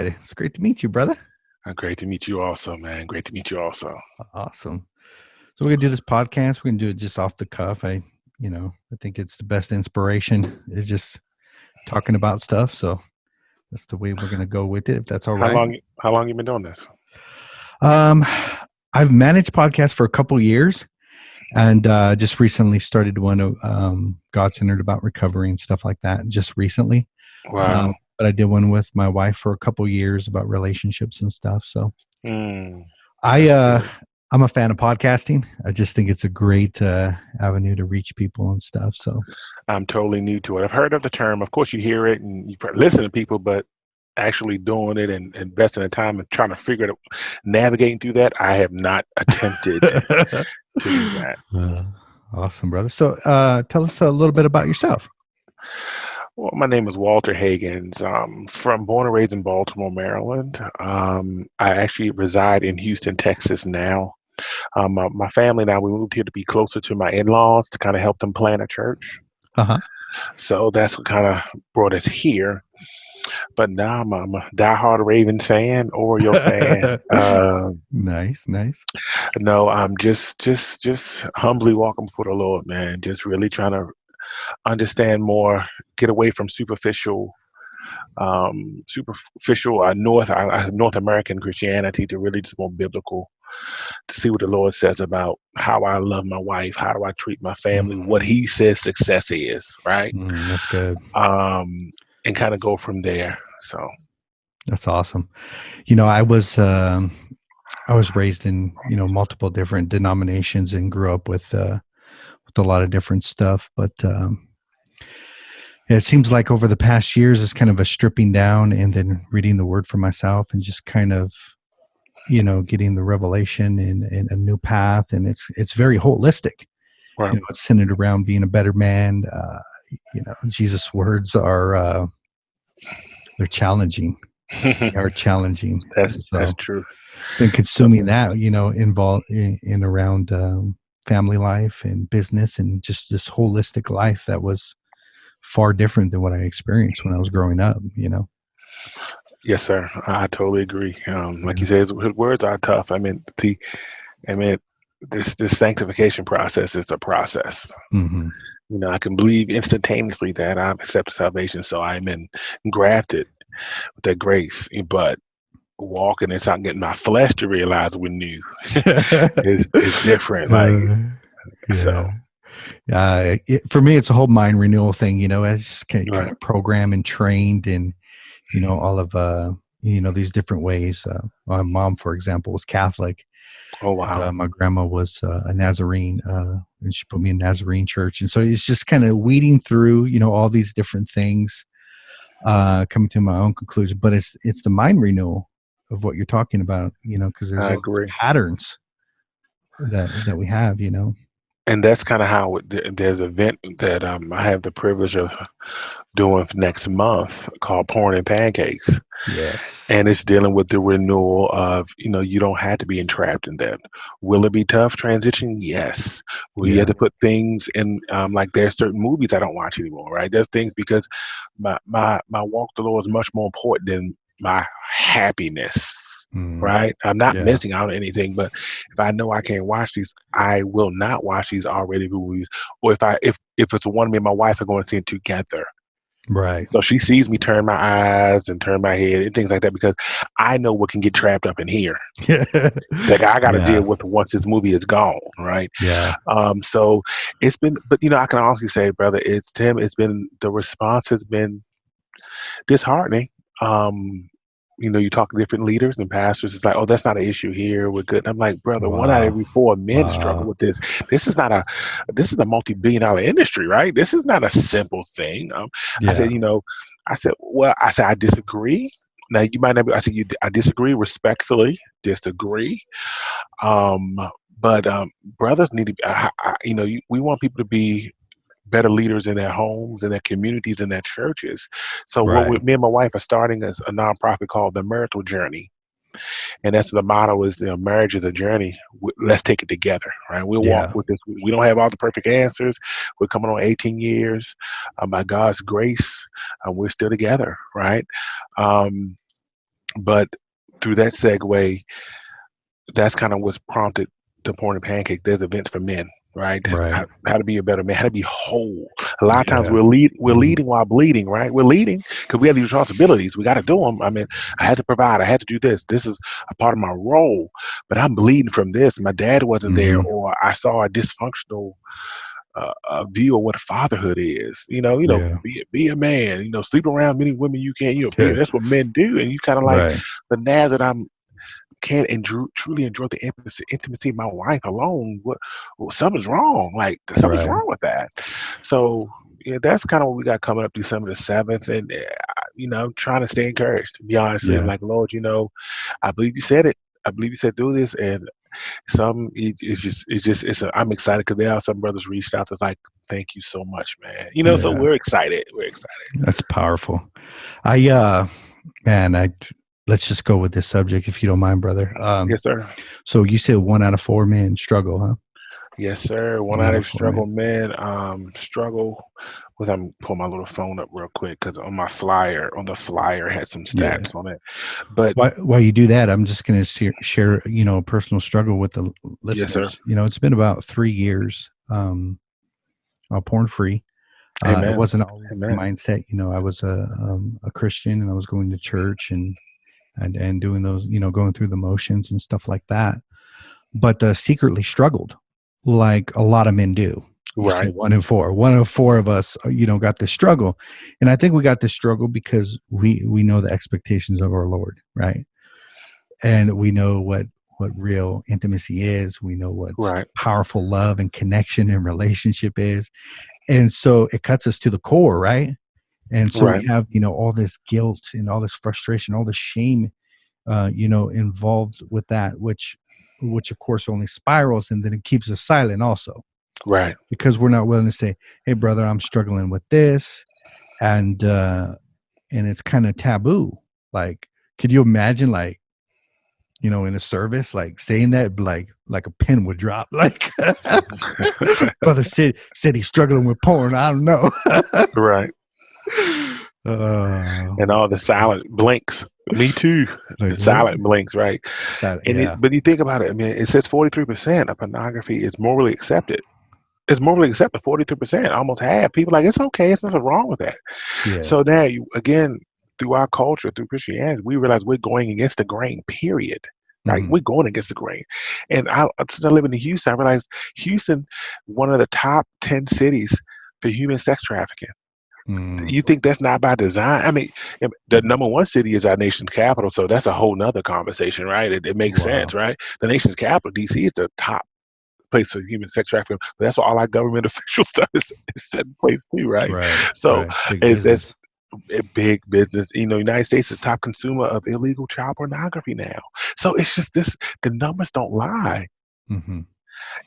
Hey, it's great to meet you, brother. Great to meet you also, man. Great to meet you also. Awesome. So we're gonna do this podcast. We're gonna do it just off the cuff. I think it's the best inspiration is just talking about stuff. So that's the way we're gonna go with it. If that's all How right. long how long you been doing this? Um, I've managed podcasts for a couple years, and just recently started one of God centered about recovery and stuff like that. Just recently, Wow. but I did one with my wife for a couple years about relationships and stuff. So Mm, I that's good. I'm a fan of podcasting. I just think it's a great avenue to reach people and stuff. So I'm totally new to it. I've heard of the term. Of course, you hear it and you listen to people, but actually doing it and investing the time and trying to figure it out, navigating through that, I have not attempted to do that. Uh, awesome, brother. So tell us a little bit about yourself. Well, my name is Walter Hagens. From born and raised in Baltimore, Maryland. I actually reside in Houston, Texas now. My family and I, we moved here to be closer to my in-laws to kind of help them plan a church. Uh huh. So that's what kind of brought us here. But now I'm a diehard Ravens fan, Oriole fan. Nice, nice. No, I'm just humbly walking before the Lord, man. Just really trying to understand more, get away from superficial North American Christianity to really just more biblical, to see what the Lord says about how I love my wife, how do I treat my family, what Mhm. He says success is, right? That's good. Um, and kind of go from there. So, That's awesome. I was raised in multiple different denominations and grew up with a lot of different stuff, but it seems like over the past years, it's kind of a stripping down and then reading the word for myself and just kind of, getting the revelation in a new path. And it's very holistic. right. It's centered around being a better man. Jesus' words are, they're challenging. They are challenging. And That's so true. been So, consuming that, involved in around family life and business and just this holistic life that was far different than what I experienced when I was growing up. yes, sir. I totally agree. Like you Yeah. said, his words are tough. I mean, this sanctification process is a process. Hmm. I can believe instantaneously that I've accepted salvation, so I'm grafted with that grace. But walking and not getting my flesh to realize we're new is different. Like so, Yeah. For me, it's a whole mind renewal thing. I just kind right. of programmed and trained in, all of, these different ways. My mom, for example, was Catholic. Oh And wow. my grandma was a Nazarene, and she put me in Nazarene church. And so it's just kind of weeding through, all these different things, coming to my own conclusion. But it's the mind renewal of what you're talking about, because there's I all these agree. patterns that we have. And that's kind of how there's an event that I have the privilege of doing next month called Porn and Pancakes. Yes. And it's dealing with the renewal of, you don't have to be entrapped in that. Will it be tough transition? Yes. Will you have Yeah. to put things in, like there's certain movies I don't watch anymore, right? There's things because my walk with the Lord is much more important than my happiness, Mm, right? I'm not yeah. missing out on anything, but if I know I can't watch these, I will not watch these R-rated movies. Or if it's one me and my wife are going to see it together, Right. so she sees me turn my eyes and turn my head and things like that because I know what can get trapped up in here that I got to deal Yeah. with once this movie is gone, right? Yeah. So it's been, but I can honestly say, brother, it's Tim. It's been the response has been disheartening. Um, you talk to different leaders and pastors. It's like, oh, that's not an issue here. We're good. And I'm like, brother, one out of Wow. every four men struggle Wow. with this. This is not a, this is a multi-billion-dollar industry, right? This is not a simple thing. I Yeah. said, well, I disagree. Now you might not be. I said, I disagree respectfully. Disagree. Um, but brothers need to be. We want people to be better leaders in their homes, in their communities, in their churches. So Right. me and my wife are starting a nonprofit called The Marital Journey, and that's the motto is marriage is a journey. Let's take it together, right? We'll walk Yeah. with this. We don't have all the perfect answers. We're coming on 18 years. By God's grace, we're still together, right? Um, But through that segue, that's kind of what's prompted the Porn and Pancake. There's events for men, right? Right. How to be a better man, how to be whole. A lot of times Yeah. we're Mhm. leading while bleeding, right? We're leading because we have these responsibilities. We got to do them. I mean, I had to provide. I had to do this. This is a part of my role, but I'm bleeding from this. My dad wasn't there, Mhm. or I saw a dysfunctional view of what fatherhood is. Yeah. Be a man. Sleep around many women you can. That's what men do, and you kind of like. Right. But now that I'm can't truly enjoy the intimacy of my wife alone, something's wrong. Like something's Right. wrong with that. So yeah, that's kind of what we got coming up December 7th, and I'm trying to stay encouraged. To be honest, and Yeah. like Lord, I believe you said it. I believe you said do this, and I'm excited because there are some brothers reached out that's like, thank you so much, man. So Yeah. we're excited. We're excited. That's powerful. I man, let's just go with this subject if you don't mind, brother. Yes, sir. So you said 1 out of 4 men struggle, huh? Yes, sir. One One out out of of four men. struggle men struggle with. I'm pull my little phone up real quick because on the flyer had some Yeah. stats on it. But While you do that, I'm just going to share, a personal struggle with the yes, sir. listeners. It's been about 3 years, porn free. It Amen. wasn't always my Amen. mindset. I was a Christian and I was going to church and doing those, going through the motions and stuff like that. But secretly struggled like a lot of men do. You said Right. 1 in 4. 1 of 4 of us, got this struggle, and I think we got this struggle because we know the expectations of our Lord, right? And we know what real intimacy is. We know what Right. powerful love and connection and relationship is, and so it cuts us to the core, right? And so we Right. have all this guilt and all this frustration, all this shame, involved with that, which of course only spirals, and then it keeps us silent also Right. because we're not willing to say, "Hey, brother, I'm struggling with this," and it's kind of taboo. Like, could you imagine, like, in a service, like saying that, like a pin would drop, like, brother said he's struggling with porn. I don't know. Right. uh, And all the silent blinks. Me too. like The what? silent blinks. Right. Yeah. But you think about it. I mean, it says 43% of pornography is morally accepted. It's morally accepted. 43%, almost half. People are like, it's okay. It's nothing wrong with that. Yeah. So now you again, through our culture, through Christianity, we realize we're going against the grain, period. Right? Hmm. We're going against the grain. And since I live in Houston, I realized Houston, one of the top 10 cities for human sex trafficking. Mm. You think that's not by design? I mean, the number one city is our nation's capital, so that's a whole nother conversation, right? It makes Wow. sense, right? The nation's capital, DC, is the top place for human sex trafficking, but that's where all our government official stuff is set in place too, right? Right. So Right. Big it's that's business. a big business. United States is top consumer of illegal child pornography now. So it's just this, the numbers don't lie. Hmm.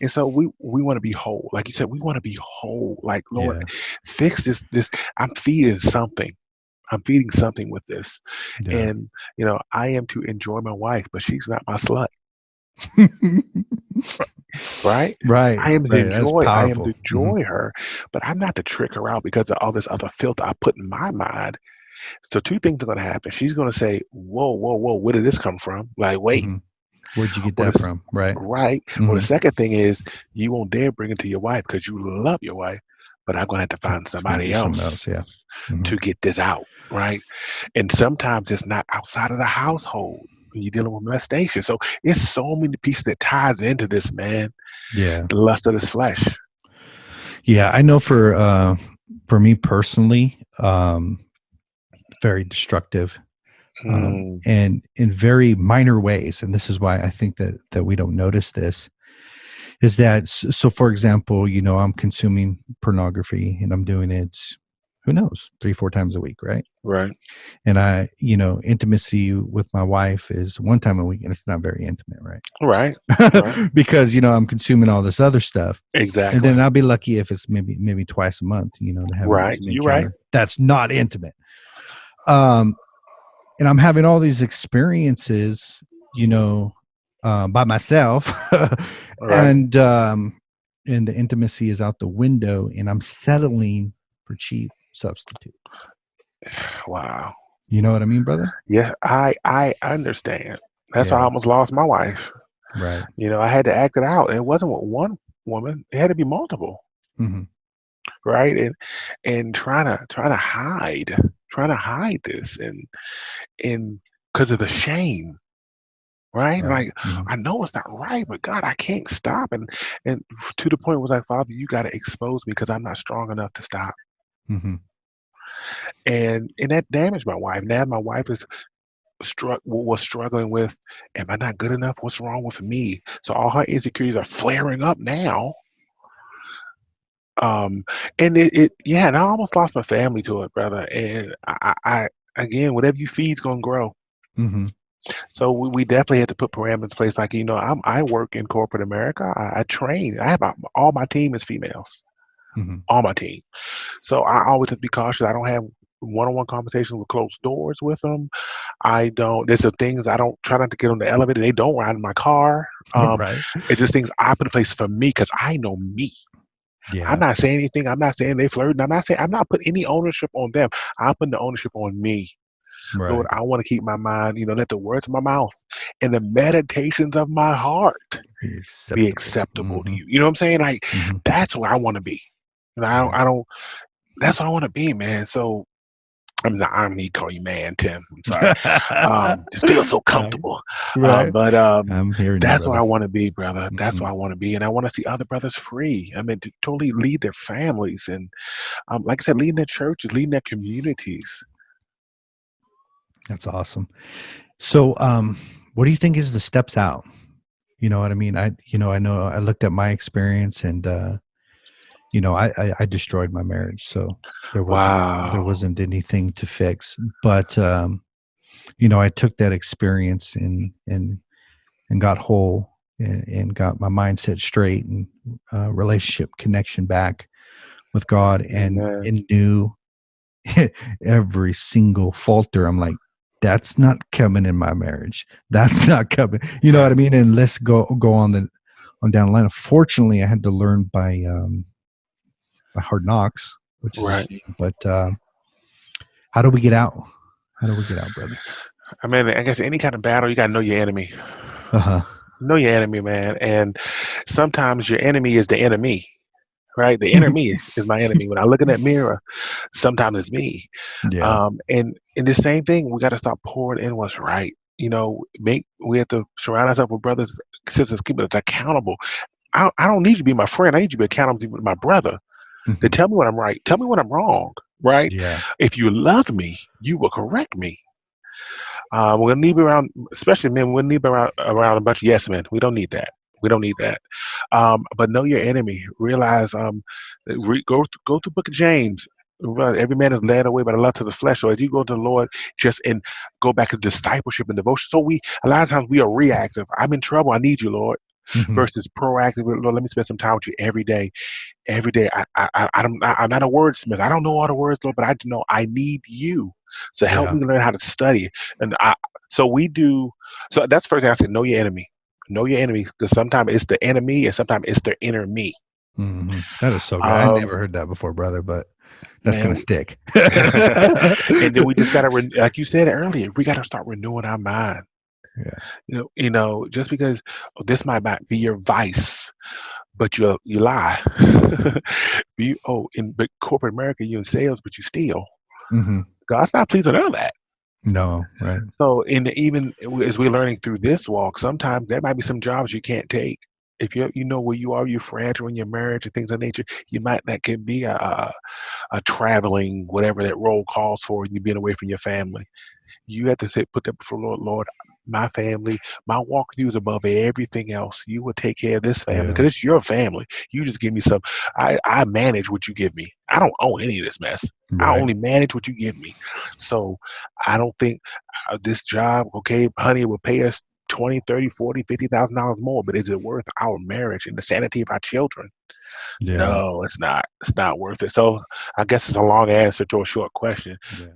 And so we want to be whole. Like you said, we want to be whole. Like, Lord, Yeah. fix this. I'm feeding something. I'm feeding something with this. Yeah. And I am to enjoy my wife, but she's not my slut. Right? Right. Right. That's I am to powerful. Hmm. enjoy her, but I'm not to trick her out because of all this other filth I put in my mind. So two things are gonna happen. She's gonna say, whoa, whoa, whoa, where did this come from? Like, wait, Hmm. Where'd you get or that the from? Right. right. Or the Hmm. second thing is you won't dare bring it to your wife because you love your wife, but I'm gonna have to find It's gonna somebody do something else else. Yeah. Hmm. to get this out, right? And sometimes it's not outside of the household when you're dealing with molestation. So it's so many pieces that ties into this, man. Yeah. The lust of this flesh. Yeah. I know for me personally, very destructive, Hmm. and in very minor ways. And this is why I think that we don't notice this is that, so for example, I'm consuming pornography and I'm doing it, who knows, 3, 4 times a week, right? Right. And intimacy with my wife is 1 time a week, and it's not very intimate, Right. Right. right? Because I'm consuming all this other stuff, and Exactly. then I'll be lucky if it's maybe twice a month, to have an Right. intimate You're right. encounter. That's not intimate. Um, and I'm having all these experiences, by myself, Right. and the intimacy is out the window, and I'm settling for cheap substitute. Wow. You know what I mean, brother? Yeah, I understand. That's why I Yeah. almost lost my wife. Right. I had to act it out, and it wasn't with one woman. It had to be multiple, Hmm. right? And trying to hide this, and because of the shame, right? Right. Like, Hmm. I know it's not right, but God, I can't stop. And to the point was like, Father, you got to expose me because I'm not strong enough to stop. Hmm. And that damaged my wife. Now my wife is was struggling with, am I not good enough? What's wrong with me? So all her insecurities are flaring up now. Um, and yeah, and I almost lost my family to it, brother. And I again, whatever you feed's gonna grow. Hmm. So we definitely had to put parameters in place. Like, I work in corporate America. I train. I have all my team is females. Hmm. All my team. So I always have to be cautious. I don't have one-on-one conversations with closed doors with them. I don't. There's some things I don't try not to get on the elevator. They don't ride in my car. Right. It's just things I put in place for me because I know me. I'm Yeah. not saying anything. I'm not saying they flirting. I'm not putting any ownership on them. I'm putting the ownership on me. Lord, Right. I want to keep my mind, let the words of my mouth and the meditations of my heart Be be acceptable. acceptable to Hmm. you. You know what I'm saying? Like, Hmm. that's where I want to be. And Right. I don't, that's what I want to be, man. So I don't need to call you man, Tim. I'm sorry. It feels so Right. comfortable. Right. But I'm hearing you, that's where I brother. want to be, brother. That's Hmm. where I want to be. And I want to see other brothers free. I mean, to totally lead their families and, like I said, leading their churches, leading their communities. That's awesome. So, what do you think is the steps out? You know what I mean? I know I looked at my experience and, I destroyed my marriage. So there Wow. wasn't anything to fix, but, I took that experience and got whole and got my mindset straight and, relationship connection back with God Amen. and knew every single falter. I'm like, that's not coming in my marriage. That's not coming. You know what I Right. mean? And let's go on down the line. Unfortunately, I had to learn by hard knocks, which is a Right. shame. But how do we get out? How do we get out, brother? I mean, I guess any kind of battle, you got to know your enemy. Uh huh. Know your enemy, man. And sometimes your enemy is the enemy, right? The inner me is my enemy. When I look in that mirror, sometimes it's me. Yeah. And the same thing, we got to stop pouring in what's right. We have to surround ourselves with brothers, sisters, keep us accountable. I don't need you to be my friend. I need you to be accountable to my brother. To Hmm. tell me when I'm right. Tell me when I'm wrong. Right? Yeah. If you love me, you will correct me. We're gonna need around, especially men. We'll need around a bunch of yes men. We don't need that. We don't need that. But know your enemy. Realize, go to Book of James. Realize every man is led away by the lust of the flesh. So as you go to the Lord, just and go back to discipleship and devotion. So we a lot of times we are reactive. I'm in trouble. I need you, Lord. Hmm. Versus proactive. Lord, let me spend some time with you every day. Every day. I'm not a wordsmith. I don't know all the words, Lord, but I do know I need you. So help Yeah. me learn how to study. And so we do. So that's the first thing I said. Know your enemy. Know your enemy, because sometimes it's the enemy, and sometimes it's their inner me. Hmm. That is so good. I never Um, heard that before, brother, but that's gonna man, stick. and then we just gotta, like you said earlier, we gotta start renewing our mind. Yeah. Just because this might not be your vice, but you lie. In big corporate America, you in sales, but you steal. Hmm. God's not pleased with none of that. No. Right. So, even as we're learning through this walk, sometimes there might be some jobs you can't take. If you know where you are, you're fragile in your marriage and things of nature. That could be a traveling, whatever that role calls for, and you being away from your family. You have to put that before Lord. Lord, my family, my walk with you is above everything else. You will take care of this family Yeah. because it's your family. You just give me some. I manage what you give me. I don't own any of this mess. I Right. only manage what you give me. So I don't think this job, okay, honey, will pay us 20, 30, 40, $50,000 more, but is it worth our marriage and the sanity of our children? Yeah. No, it's not. It's not worth it. So I guess it's a long answer to a short question. Yeah.